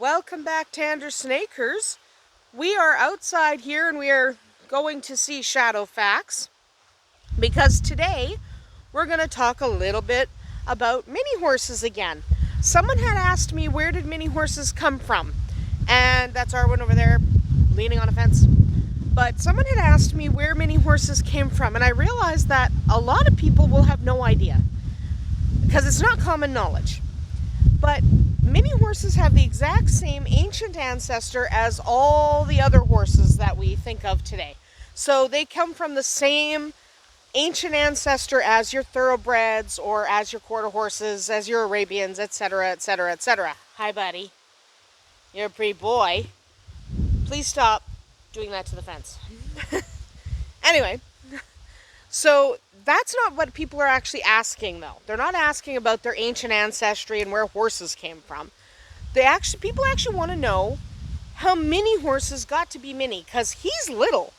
Welcome back to Andersen Acres. We are outside here and we are going to see shadow facts because today we're going to talk a little bit about mini horses again. Someone had asked me, where did mini horses come from? And that's our one over there leaning on a fence. But someone had asked me where mini horses came from, and I realized that a lot of people will have no idea because it's not common knowledge. But mini horses have the exact same ancient ancestor as all the other horses that we think of today. So they come from the same ancient ancestor as your thoroughbreds or as your quarter horses, as your Arabians, etc., etc., etc. Hi, buddy. You're a pretty boy. Please stop doing that to the fence. Anyway, so that's not what people are actually asking, though. They're not asking about their ancient ancestry and where horses came from. People actually want to know how mini horses got to be mini, because he's little.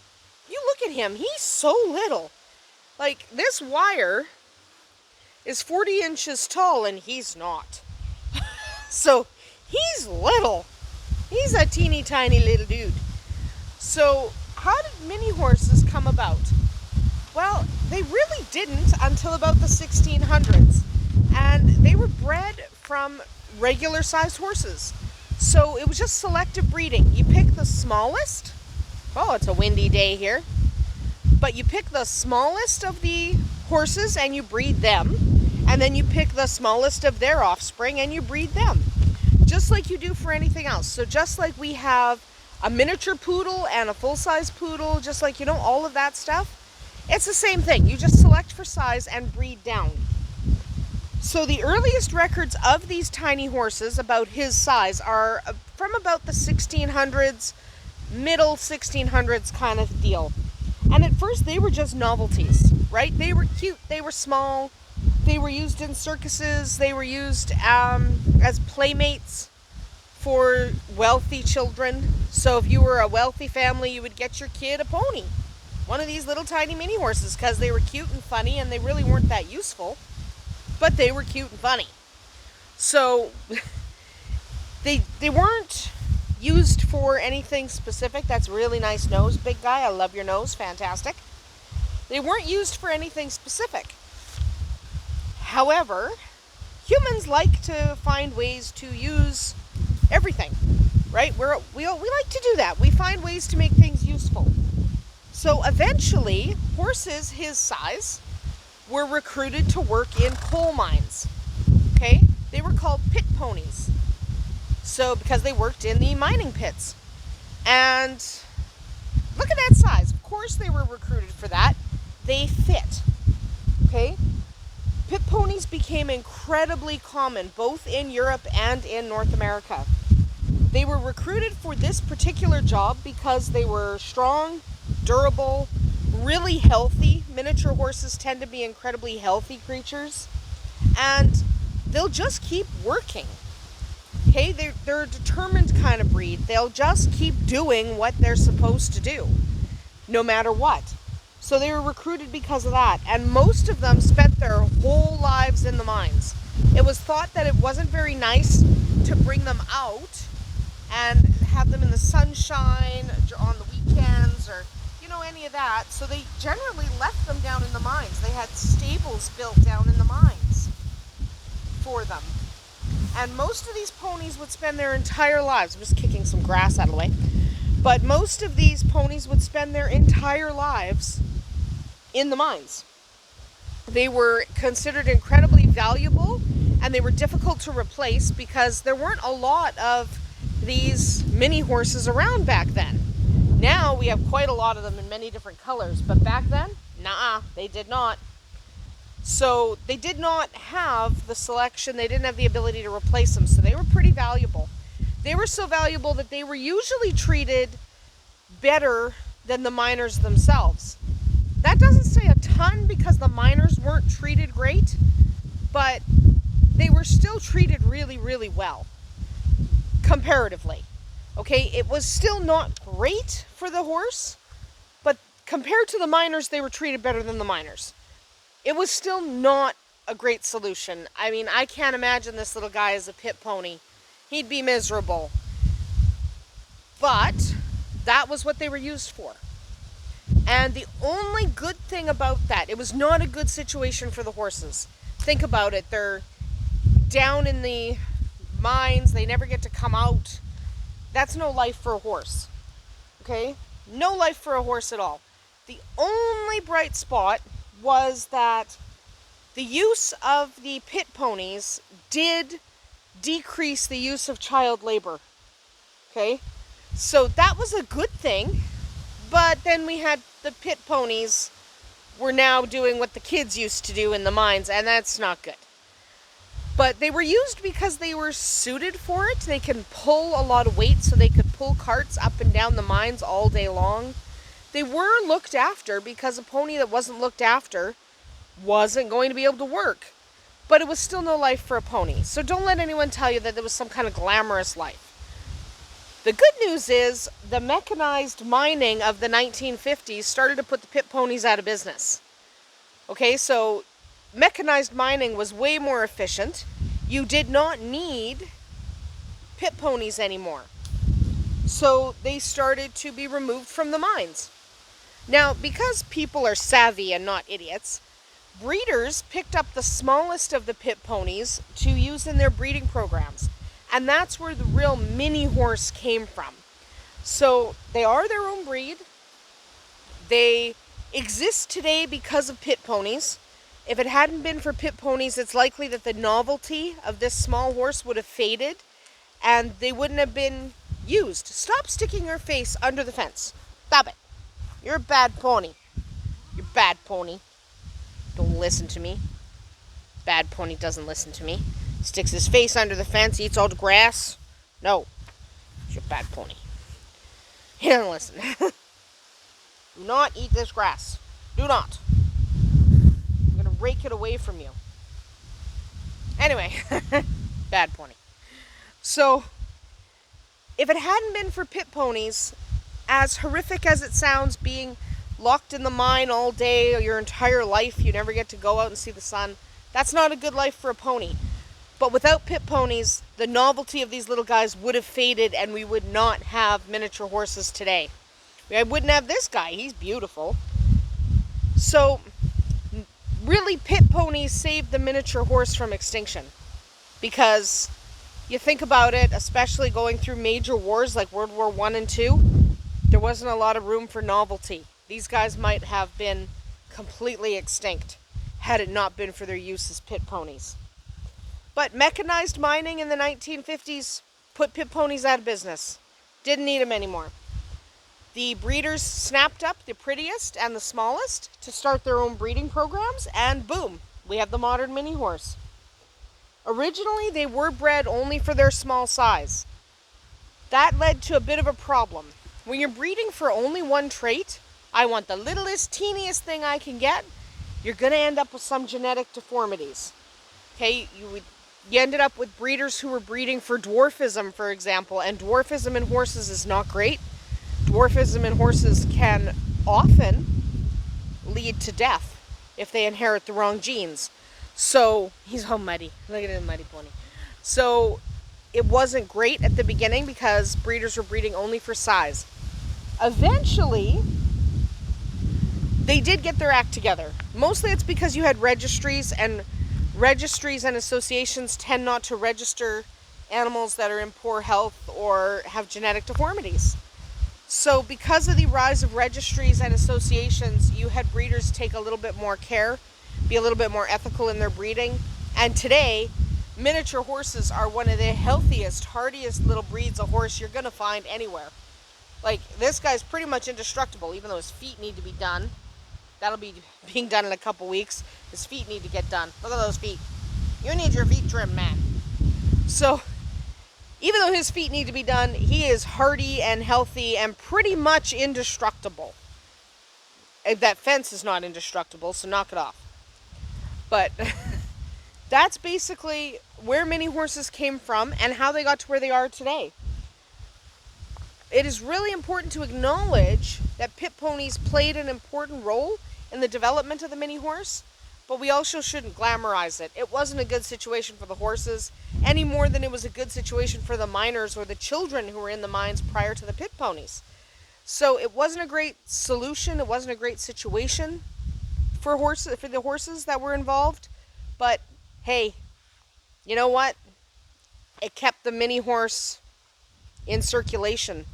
You look at him, he's so little. Like, this wire is 40 inches tall, and he's not. So, he's little. He's a teeny tiny little dude. So, how did mini horses come about? Well, they really didn't until about the 1600s. And they were bred from regular sized horses. So it was just selective breeding. You pick the smallest. Oh, it's a windy day here. But you pick the smallest of the horses and you breed them. And then you pick the smallest of their offspring and you breed them. Just like you do for anything else. So just like we have a miniature poodle and a full-size poodle, just like, all of that stuff. It's the same thing. You just select for size and breed down. So the earliest records of these tiny horses about his size are from about the 1600s, middle 1600s kind of deal. And at first they were just novelties, right? They were cute, they were small, they were used in circuses, they were used as playmates for wealthy children. So if you were a wealthy family, you would get your kid a pony. One of these little tiny mini horses, because they were cute and funny, and they really weren't that useful, but they were cute and funny. So they weren't used for anything specific. That's a really nice nose, big guy. I love your nose. Fantastic. They weren't used for anything specific. However, humans like to find ways to use everything, right? We like to do that. We find ways to make things useful. So eventually, horses his size were recruited to work in coal mines. Okay? They were called pit ponies. So, because they worked in the mining pits. And look at that size. Of course they were recruited for that. They fit. Okay? Pit ponies became incredibly common, both in Europe and in North America. They were recruited for this particular job because they were strong, durable, really healthy. Miniature horses tend to be incredibly healthy creatures, and they'll just keep working. Okay, they're a determined kind of breed. They'll just keep doing what they're supposed to do, no matter what. So they were recruited because of that, and most of them spent their whole lives in the mines. It was thought that it wasn't very nice to bring them out and have them in the sunshine on the weekends or any of that, so they generally left them down in the mines. They had stables built down in the mines for them. And most of these ponies would spend their entire lives, I'm just kicking some grass out of the way, but most of these ponies would spend their entire lives in the mines. They were considered incredibly valuable, and they were difficult to replace because there weren't a lot of these mini horses around back then. Now we have quite a lot of them in many different colors, but back then, they did not. So they did not have the selection, they didn't have the ability to replace them, so they were pretty valuable. They were so valuable that they were usually treated better than the miners themselves. That doesn't say a ton because the miners weren't treated great, but they were still treated really, really well, comparatively. Okay, it was still not great for the horse, but compared to the miners, they were treated better than the miners. It was still not a great solution. I mean, I can't imagine this little guy as a pit pony. He'd be miserable. But that was what they were used for. And the only good thing about that, it was not a good situation for the horses. Think about it. They're down in the mines. They never get to come out. That's no life for a horse. Okay? No life for a horse at all. The only bright spot was that the use of the pit ponies did decrease the use of child labor. Okay? So that was a good thing. But then we had the pit ponies were now doing what the kids used to do in the mines, and that's not good. But they were used because they were suited for it. They can pull a lot of weight, so they could pull carts up and down the mines all day long. They were looked after, because a pony that wasn't looked after wasn't going to be able to work. But it was still no life for a pony. So don't let anyone tell you that there was some kind of glamorous life. The good news is the mechanized mining of the 1950s started to put the pit ponies out of business. Okay, so mechanized mining was way more efficient. You did not need pit ponies anymore. So they started to be removed from the mines. Now, because people are savvy and not idiots, breeders picked up the smallest of the pit ponies to use in their breeding programs. And that's where the real mini horse came from. So they are their own breed. They exist today because of pit ponies. If it hadn't been for pit ponies, it's likely that the novelty of this small horse would have faded and they wouldn't have been used. Stop sticking your face under the fence. Stop it. You're a bad pony. You're a bad pony. Don't listen to me. Bad pony doesn't listen to me. Sticks his face under the fence, eats all the grass. No. You're a bad pony. He doesn't listen. Do not eat this grass. Do not. I'm going to rake it away from you. Anyway. Bad pony. So, if it hadn't been for pit ponies, as horrific as it sounds, being locked in the mine all day, your entire life, you never get to go out and see the sun, that's not a good life for a pony. But without pit ponies, the novelty of these little guys would have faded and we would not have miniature horses today. I wouldn't have this guy. He's beautiful. So, really, pit ponies saved the miniature horse from extinction. Because you think about it, especially going through major wars like World War I and II, there wasn't a lot of room for novelty. These guys might have been completely extinct had it not been for their use as pit ponies. But mechanized mining in the 1950s put pit ponies out of business. Didn't need them anymore. The breeders snapped up the prettiest and the smallest to start their own breeding programs, and boom, we have the modern mini horse. Originally, they were bred only for their small size. That led to a bit of a problem. When you're breeding for only one trait, I want the littlest, teeniest thing I can get, you're going to end up with some genetic deformities. Okay, you ended up with breeders who were breeding for dwarfism, for example, and dwarfism in horses is not great. Dwarfism in horses can often lead to death if they inherit the wrong genes. So, he's all muddy. Look at him, muddy pony. So, it wasn't great at the beginning because breeders were breeding only for size. Eventually, they did get their act together. Mostly it's because you had registries and associations tend not to register animals that are in poor health or have genetic deformities. So because of the rise of registries and associations, you had breeders take a little bit more care, be a little bit more ethical in their breeding. And today, miniature horses are one of the healthiest, hardiest little breeds of horse you're going to find anywhere. Like, this guy's pretty much indestructible, even though his feet need to be done. That'll be being done in a couple weeks. His feet need to get done. Look at those feet. You need your feet trimmed, man. So, even though his feet need to be done, he is hardy and healthy and pretty much indestructible. That fence is not indestructible, so knock it off. But that's basically where mini horses came from and how they got to where they are today. It is really important to acknowledge that pit ponies played an important role in the development of the mini horse, but we also shouldn't glamorize it. It wasn't a good situation for the horses any more than it was a good situation for the miners or the children who were in the mines prior to the pit ponies. So it wasn't a great solution. It wasn't a great situation for the horses that were involved. But hey, you know what? It kept the mini horse in circulation.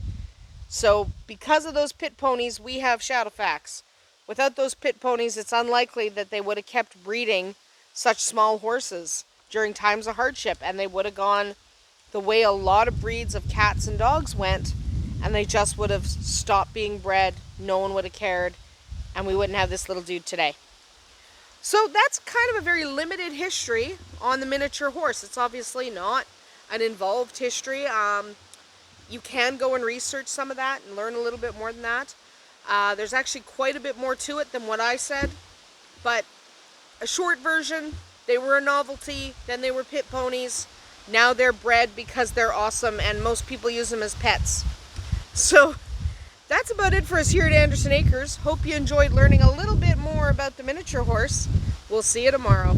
So because of those pit ponies, we have Shadowfax. Without those pit ponies, it's unlikely that they would have kept breeding such small horses during times of hardship, and they would have gone the way a lot of breeds of cats and dogs went, and they just would have stopped being bred. No one would have cared, and we wouldn't have this little dude today. So that's kind of a very limited history on the miniature horse. It's obviously not an involved history. You can go and research some of that and learn a little bit more than that. There's actually quite a bit more to it than what I said, but a short version: they were a novelty, then they were pit ponies, now they're bred because they're awesome and most people use them as pets. So that's about it for us here at Andersen Acres. Hope you enjoyed learning a little bit more about the miniature horse. We'll see you tomorrow.